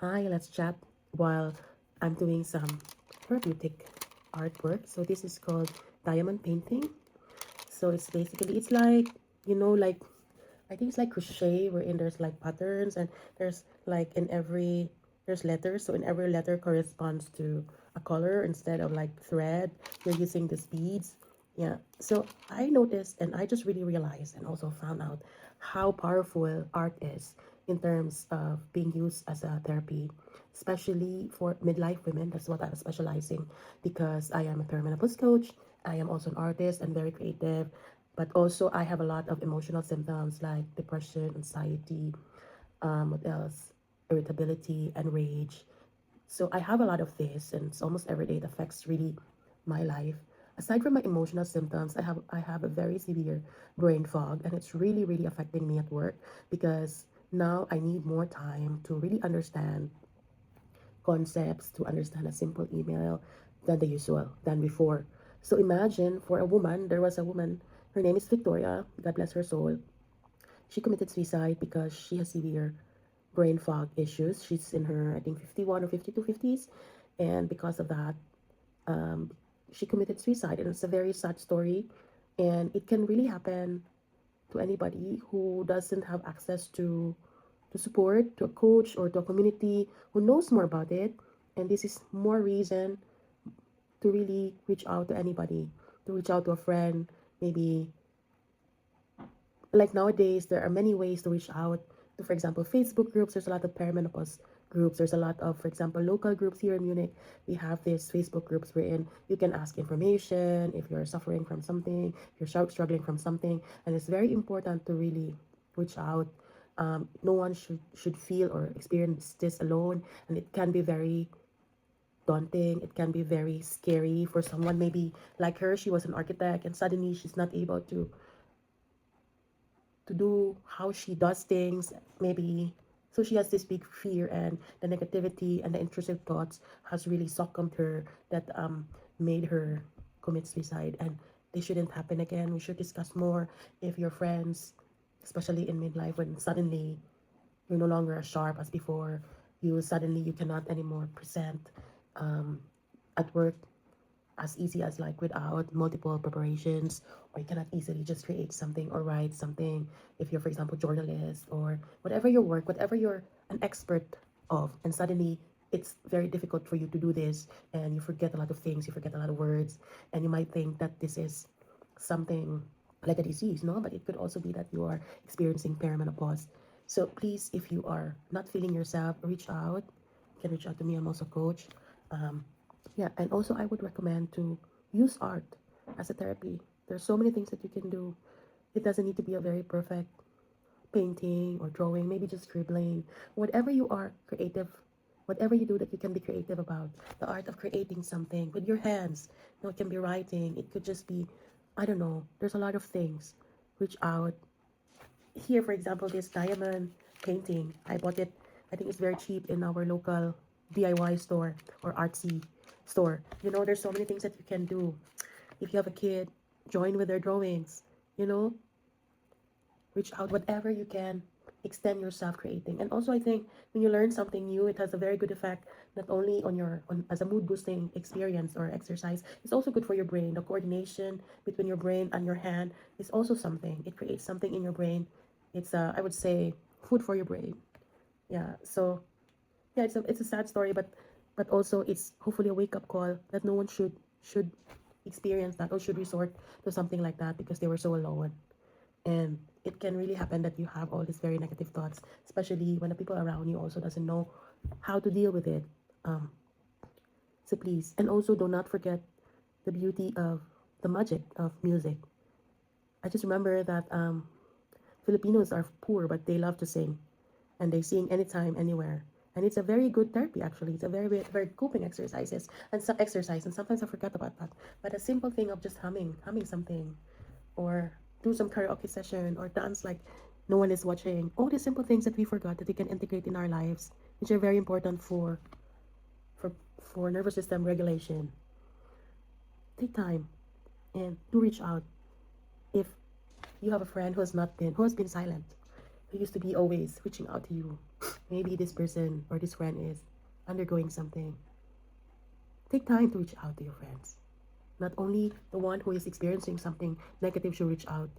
Hi, let's chat while I'm doing some therapeutic artwork. So this is called diamond painting. So it's basically, it's like, like, I think it's like crochet wherein there's like patterns and there's like there's letters. So in every letter corresponds to a color instead of like thread. You're using these beads. Yeah. So I noticed and I just really realized and also found out how powerful art is in terms of being used as a therapy, especially for midlife women. That's what I'm specializing because I am a perimenopause coach. I am also an artist and very creative, but also I have a lot of emotional symptoms like depression, anxiety, what else? Irritability and rage. So I have a lot of this, and it's almost every day. It affects really my life. Aside from my emotional symptoms, I have a very severe brain fog, and it's really affecting me at work because now I need more time to really understand concepts, to understand a simple email than the usual, than before. So imagine for a woman, there was a woman, her name is Victoria, God bless her soul. She committed suicide because she has severe brain fog issues. She's in her, I think, 51 or 52 50s. And because of that, um, she committed suicide. And it's a very sad story. And it can really happen to anybody who doesn't have access to support, to a coach, or to a community who knows more about it. And this is more reason to really reach out to anybody, to reach out to a friend, maybe like nowadays there are many ways to reach out to, for example, Facebook groups. There's a lot of perimenopause groups. There's a lot of, for example, local groups here in Munich. We have these Facebook groups wherein you can ask information if you're suffering from something, if you're struggling from something. And it's very important to really reach out. No one should feel or experience this alone, and it can be very daunting. It can be very scary for someone maybe like her. She was an architect and suddenly she's not able to do how she does things, maybe. So she has this big fear, and the negativity and the intrusive thoughts has really succumbed her, that made her commit suicide. And they shouldn't happen again. We should discuss more if your friends, especially in midlife, when suddenly you're no longer as sharp as before, you cannot anymore present um, at work as easy as like without multiple preparations, or you cannot easily just create something or write something if you're, for example, journalist or whatever your work, whatever you're an expert of, and suddenly it's very difficult for you to do this, and you forget a lot of things, you forget a lot of words, and you might think that this is something like a disease. No, but it could also be that you are experiencing perimenopause. So please, if you are not feeling yourself, reach out. You can reach out to me. I'm also a coach. um, yeah, and also I would recommend to use art as a therapy. There's so many things that you can do. It doesn't need to be a very perfect painting or drawing, maybe just scribbling. Whatever you are creative, whatever you do that you can be creative about. The art of creating something with your hands. It can be writing, it could just be, I don't know, there's a lot of things. Reach out. Here, for example, this diamond painting, I bought it, I think it's very cheap in our local DIY store or artsy store. There's so many things that you can do. If you have a kid, join with their drawings, you know, reach out whatever you can, extend yourself creating. And also I think when you learn something new, it has a very good effect not only on as a mood boosting experience or exercise. It's also good for your brain. The coordination between your brain and your hand is also something. It creates something in your brain. It's I would say food for your brain. Yeah. So yeah, it's a sad story, but also it's hopefully a wake up call that no one should experience that or should resort to something like that because they were so alone. And it can really happen that you have all these very negative thoughts, especially when the people around you also doesn't know how to deal with it. um so please, and also do not forget the beauty of the magic of music. I just remember that Filipinos are poor, but they love to sing, and they sing anytime, anywhere. And it's a very good therapy, actually. It's a very coping exercises and some exercise. And sometimes I forget about that. But a simple thing of just humming something, or do some karaoke session, or dance like no one is watching. All these simple things that we forgot that we can integrate in our lives, which are very important for for nervous system regulation. Take time and do reach out. If you have a friend who has been silent, who used to be always reaching out to you, maybe this person or this friend is undergoing something, take time to reach out to your friends. Not only the one who is experiencing something negative should reach out,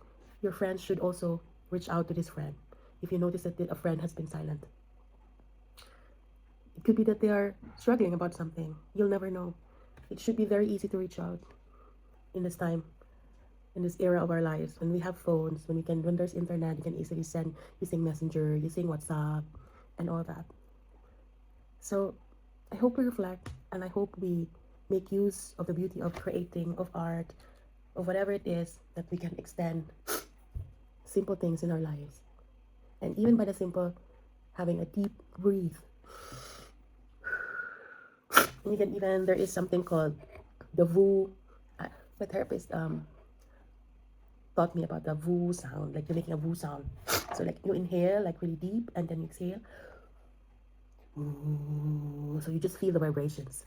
your friends should also reach out to this friend. If you notice that a friend has been silent, it could be that they are struggling about something. You'll never know. It should be very easy to reach out in this time, in this era of our lives, when we have phones, when there's internet, you can easily send using Messenger, using WhatsApp, and all that. So I hope we reflect, and I hope we make use of the beauty of creating, of art, of whatever it is that we can extend simple things in our lives. And even by the simple having a deep breathe. Even there is something called the VU. My therapist taught me about the VU sound, like you're making a VU sound. So like you inhale like really deep and then you exhale. So you just feel the vibrations.